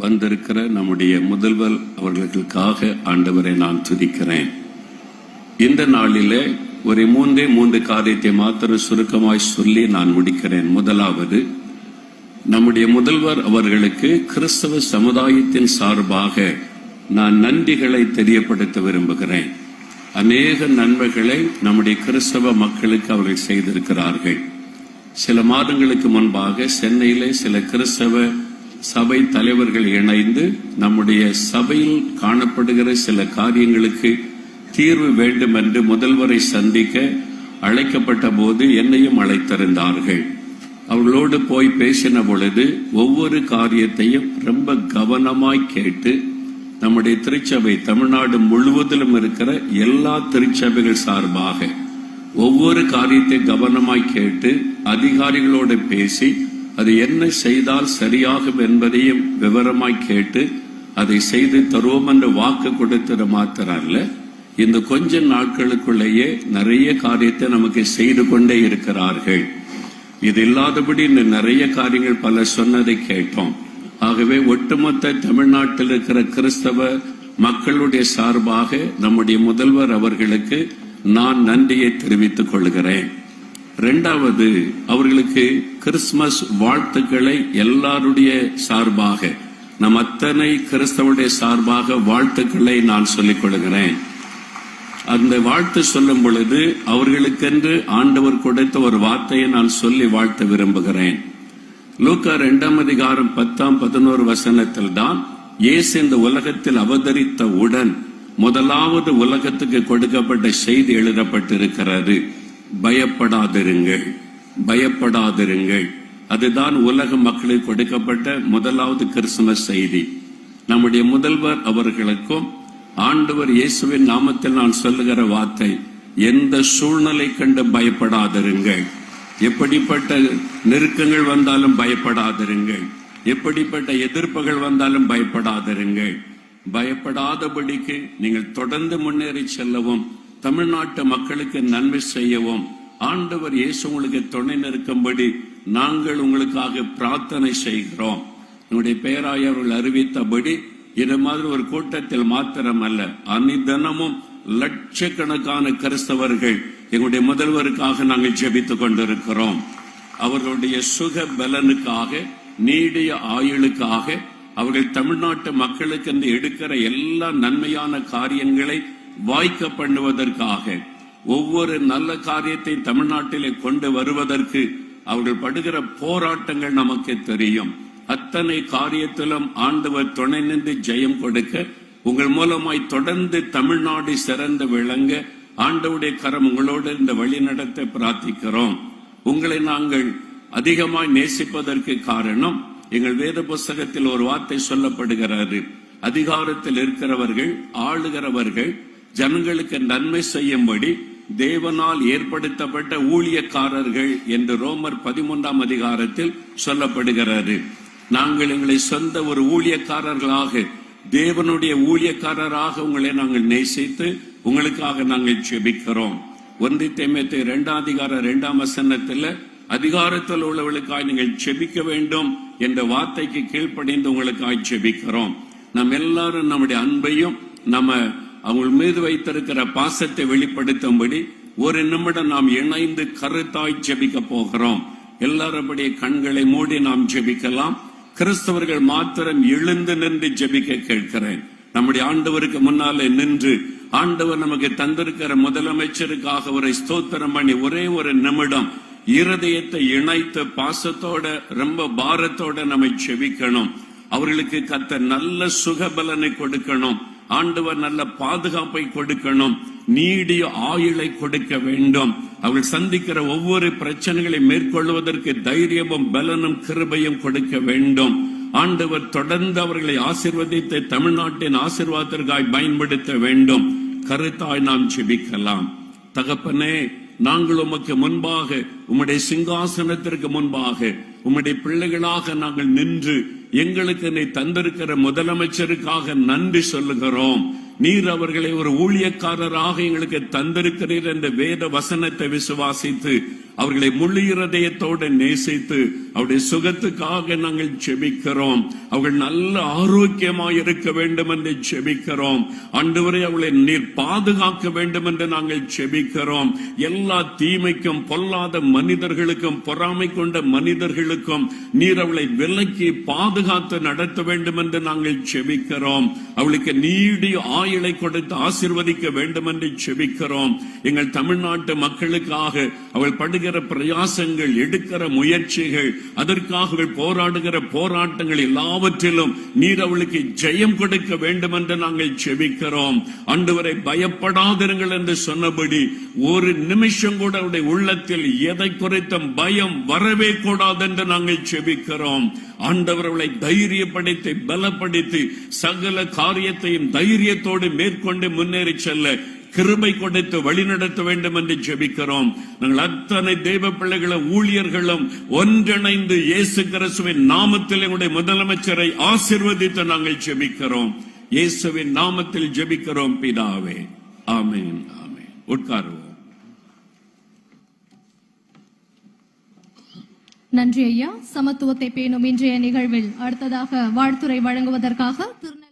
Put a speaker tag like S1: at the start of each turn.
S1: வந்திருக்கிற நம்முடைய முதல்வர் அவர்களுக்காக ஆண்டவரை நான் துதிக்கிறேன். இந்த நாளிலே ஒரு மூன்று காரியத்தை மாத்திரம் சுருக்கமாய் சொல்லி நான் முடிக்கிறேன். முதலாவது, நம்முடைய முதல்வர் அவர்களுக்கு கிறிஸ்தவ சமுதாயத்தின் சார்பாக நான் நன்றிகளை தெரியப்படுத்த விரும்புகிறேன். அநேக நன்மைகளை நம்முடைய கிறிஸ்தவ மக்களுக்கு அவர்கள் செய்திருக்கிறார்கள். சில மாதங்களுக்கு முன்பாக சென்னையிலே சில கிறிஸ்தவ சபை தலைவர்கள் இணைந்து நம்முடைய சபையில் காணப்படுகிற சில காரியங்களுக்கு தீர்வு வேண்டும் என்று முதல்வரை சந்திக்க அழைக்கப்பட்ட போது என்னையும் அழைத்திருந்தார்கள். அவர்களோடு போய் பேசின பொழுது ஒவ்வொரு காரியத்தையும் ரொம்ப கவனமாய் கேட்டு நம்முடைய திருச்சபை தமிழ்நாடு முழுவதிலும் இருக்கிற எல்லா திருச்சபைகள் சார்பாக ஒவ்வொரு காரியத்தை கவனமாய் கேட்டு அதிகாரிகளோடு பேசி அது என்ன செய்தால் சரியாகும் என்பதையும் விவரமாய் கேட்டு அதை செய்து தருவோம் என்று வாக்கு கொடுத்தது மாத்திரம் அல்ல, இந்த கொஞ்ச நாட்களுக்குள்ளேயே நிறைய காரியத்தை நமக்கு செய்து கொண்டே இருக்கிறார்கள். இது இல்லாதபடி இன்னும் நிறைய காரியங்கள் பல சொன்னதை கேட்டோம். ஆகவே ஒட்டுமொத்த தமிழ்நாட்டில் இருக்கிற கிறிஸ்தவ மக்களுடைய சார்பாக நம்முடைய முதல்வர் அவர்களுக்கு நான் நன்றியை தெரிவித்துக் கொள்கிறேன். இரண்டாவது, அவர்களுக்கு கிறிஸ்துமஸ் வாழ்த்துக்களை எல்லாருடைய சார்பாக நம் அத்தனை கிறிஸ்தவருடைய சார்பாக வாழ்த்துக்களை நான் சொல்லிக் கொள்கிறேன். அந்த வாழ்த்து சொல்லும் பொழுது அவர்களுக்கென்று ஆண்டவர் கொடுத்த ஒரு வார்த்தையை நான் சொல்லி வாழ்த்த விரும்புகிறேன். லூக்கா 2:10-11 தான் இயேசு இந்த உலகத்தில் அவதரித்தவுடன் முதலாவது உலகத்துக்கு கொடுக்கப்பட்ட செய்தி எழுதப்பட்டிருக்கிறது. பயப்படாதிருங்கள், பயப்படாதிருங்கள். அதுதான் உலக மக்களுக்கு கொடுக்கப்பட்ட முதலாவது கிறிஸ்துமஸ் செய்தி. நம்முடைய முதல்வர் அவர்களுக்கும் ஆண்டவர் இயேசுவின் நாமத்தில் நான் சொல்லுகிற வார்த்தை, எந்த சூழ்நிலை கண்டு பயப்படாதிருங்கள். எப்படிப்பட்ட நெருக்கங்கள் வந்தாலும் பயப்படாதிருங்கள், எப்படிப்பட்ட எதிர்ப்புகள் வந்தாலும் பயப்படாதிருங்கள். பயப்படாதபடிக்கு நீங்கள் தொடர்ந்து முன்னேறி செல்லவும் தமிழ்நாட்டு மக்களுக்கு நன்மை செய்யவும் ஆண்டவர் இயேசு உங்களுக்கு துணை நிற்கும்படி நாங்கள் உங்களுக்காக பிரார்த்தனை செய்கிறோம். உங்களுடைய பேராய அவர்கள் அறிவித்தபடி இது மாதிரி ஒரு கூட்டத்தில் மாத்திரமல்ல, அனிதனமும் லட்சக்கணக்கான கிறிஸ்தவர்கள் எங்களுடைய முதல்வருக்காக நாங்கள் ஜெபித்துக் கொண்டிருக்கிறோம். அவர்களுடைய சுக பலனுக்காக, நீடிய ஆயுளுக்காக, அவர்கள் தமிழ்நாட்டு மக்களுக்கு என்று எடுக்கிற எல்லா நன்மையான காரியங்களை வாய்க்க பண்ணுவதற்காக, ஒவ்வொரு நல்ல காரியத்தை தமிழ்நாட்டிலே கொண்டு வருவதற்கு அவர்கள் படுகிற போராட்டங்கள் நமக்கு தெரியும். அத்தனை காரியத்திலும் ஆண்டவர் துணை நின்று ஜெயம் கொடுக்க உங்கள் மூலமாய் தொடர்ந்து தமிழ்நாடு சிறந்து விளங்க ஆண்டவருடைய கரம் உங்களோடு இந்த வழி நடத்த பிரார்த்திக்கிறோம். உங்களை நாங்கள் அதிகமாய் நேசிப்பதற்கு காரணம், எங்கள் வேத புஸ்தகத்தில் ஒரு வார்த்தை சொல்லப்படுகிறது. அதிகாரத்தில் இருக்கிறவர்கள், ஆளுகிறவர்கள் ஜனங்களுக்கு நன்மை செய்யும்படி தேவனால் ஏற்படுத்தப்பட்ட ஊழியக்காரர்கள் என்று ரோமர் 13 சொல்லப்படுகிறது. நாங்கள் எங்களை சொந்த ஒரு ஊழியக்காரர்களாக, தேவனுடைய ஊழியக்காரராக உங்களை நாங்கள் நேசித்து உங்களுக்காக நாங்கள் ஜெபிக்கிறோம். 1 தீமோத்தேயு 2:2 அதிகாரத்தில் உள்ளவர்களுக்காக நீங்கள் ஜெபிக்க வேண்டும் என்ற வார்த்தைக்கு கீழ்ப்படிந்து உங்களுக்காக ஜெபிக்கிறோம். நாம் எல்லாரும் நம்முடைய அன்பையும் நம்ம அவங்க மீது வைத்திருக்கிற பாசத்தை வெளிப்படுத்தும்படி ஒரு நிமிடம் நாம் இணைந்து கருத்தாய் ஜெபிக்க போகிறோம். எல்லாருடைய கண்களை மூடி நாம் ஜெபிக்கலாம். கிறிஸ்தவர்கள் மாத்திரம் எழுந்து நின்று ஜெபிக்க கேட்கிறேன். நம்முடைய ஆண்டவருக்கு முன்னாலே நின்று ஆண்டவர் நமக்கு தந்திருக்கிற முதலமைச்சருக்காக ஒரு ஸ்தோத்திரம் பண்ணி ஒரே ஒரு நிமிடம் இருதயத்தை இணைத்து பாசத்தோட ரொம்ப பாரத்தோட நம்ம ஜெபிக்கணும். அவர்களுக்கு கர்த்தர் நல்ல சுகபலனை கொடுக்கணும். ஆண்டவர் நல்ல பாதுகாப்பை கொடுக்கணும். நீடிய ஆயுளை கொடுக்க வேண்டும். அவர்கள் சந்திக்கிற ஒவ்வொரு பிரச்சனைகளை மேற்கொள்வதற்கு தைரியமும் பலனும் கிருபையும் கொடுக்க வேண்டும். ஆண்டவர் தொடர்ந்து அவர்களை ஆசீர்வதித்து தமிழ்நாட்டின் ஆசீர்வாதத்திற்காக பயன்படுத்த வேண்டும். கருத்தாய் நாம் ஜெபிக்கலாம். தகப்பனே, நாங்கள் உமக்கு முன்பாக, உம்முடைய சிங்காசனத்திற்கு முன்பாக உம்முடைய பிள்ளைகளாக நாங்கள் நின்று எங்களுக்கு நீ தந்திருக்கிற முதலமைச்சருக்காக நன்றி சொல்லுகிறோம். நீர் அவர்களை ஒரு ஊழியக்காரராக எங்களுக்கு தந்திருக்கிறீர் என்ற வேத வசனத்தை விசுவாசித்து அவர்களை முழு இருதயத்தோடு நேசித்து அவருடைய சுகத்துக்காக நாங்கள் ஜெபிக்கிறோம். அவர்கள் நல்ல ஆரோக்கியமாய் இருக்க வேண்டும் என்று ஜெபிக்கிறோம். ஆண்டவரே, அவர்களை நீர் பாதுகாக்க வேண்டும் என்று நாங்கள் ஜெபிக்கிறோம். எல்லா தீமைக்கும் பொல்லாத மனிதர்களுக்கும் பொறாமை கொண்ட மனிதர்களுக்கும் நீர் அவளை விலக்கி பாதுகாத்து நடத்த வேண்டும் என்று நாங்கள் ஜெபிக்கிறோம். அவளுக்கு நீடிய ஆயுளை கொடுத்து ஆசீர்வதிக்க வேண்டும் என்று ஜெபிக்கிறோம். எங்கள் தமிழ்நாட்டு மக்களுக்காக அவள் படுகிற பிரயாசங்கள், எடுக்கிற முயற்சிகள், அதற்காக போராடுகிற போராட்டங்கள் எல்லாவற்றிலும் நீர் அவளுக்கு ஜெயம் கொடுக்க வேண்டும் என்று நாங்கள் ஜெபிக்கிறோம். ஆண்டவரை, பயப்படாதிருங்கள் என்று சொன்னபடி ஒரு நிமிஷம் கூட அவருடைய உள்ளத்தில் எதை குறித்த பயம் வரவே கூடாது என்று நாங்கள் ஜெபிக்கிறோம். ஆண்டவர் அவளை தைரியப்படுத்தி பலப்படுத்தி சகல காரியத்தையும் தைரியத்தோடு மேற்கொண்டு முன்னேறி செல்ல கிருபை கொடுத்து வழிநடத்த வேண்டும் என்று ஜெபிக்கிறோம். நாங்கள் அத்தனை தெய்வ பிள்ளைகளும் ஊழியர்களும் ஒன்றிணைந்து இயேசு கிறிஸ்துவின் நாமத்தில் எங்களுடைய முதலமைச்சரை ஆசீர்வதித்து நாங்கள் ஜெபிக்கிறோம். இயேசுவின் நாமத்தில் ஜெபிக்கிறோம் பிதாவே. ஆமென், ஆமென். உட்காருவோம்.
S2: நன்றி ஐயா. சமத்துவத்தை பேணும் இன்றைய நிகழ்வில் அடுத்ததாக வாழ்த்துரை வழங்குவதற்காக திருநெல்வேலி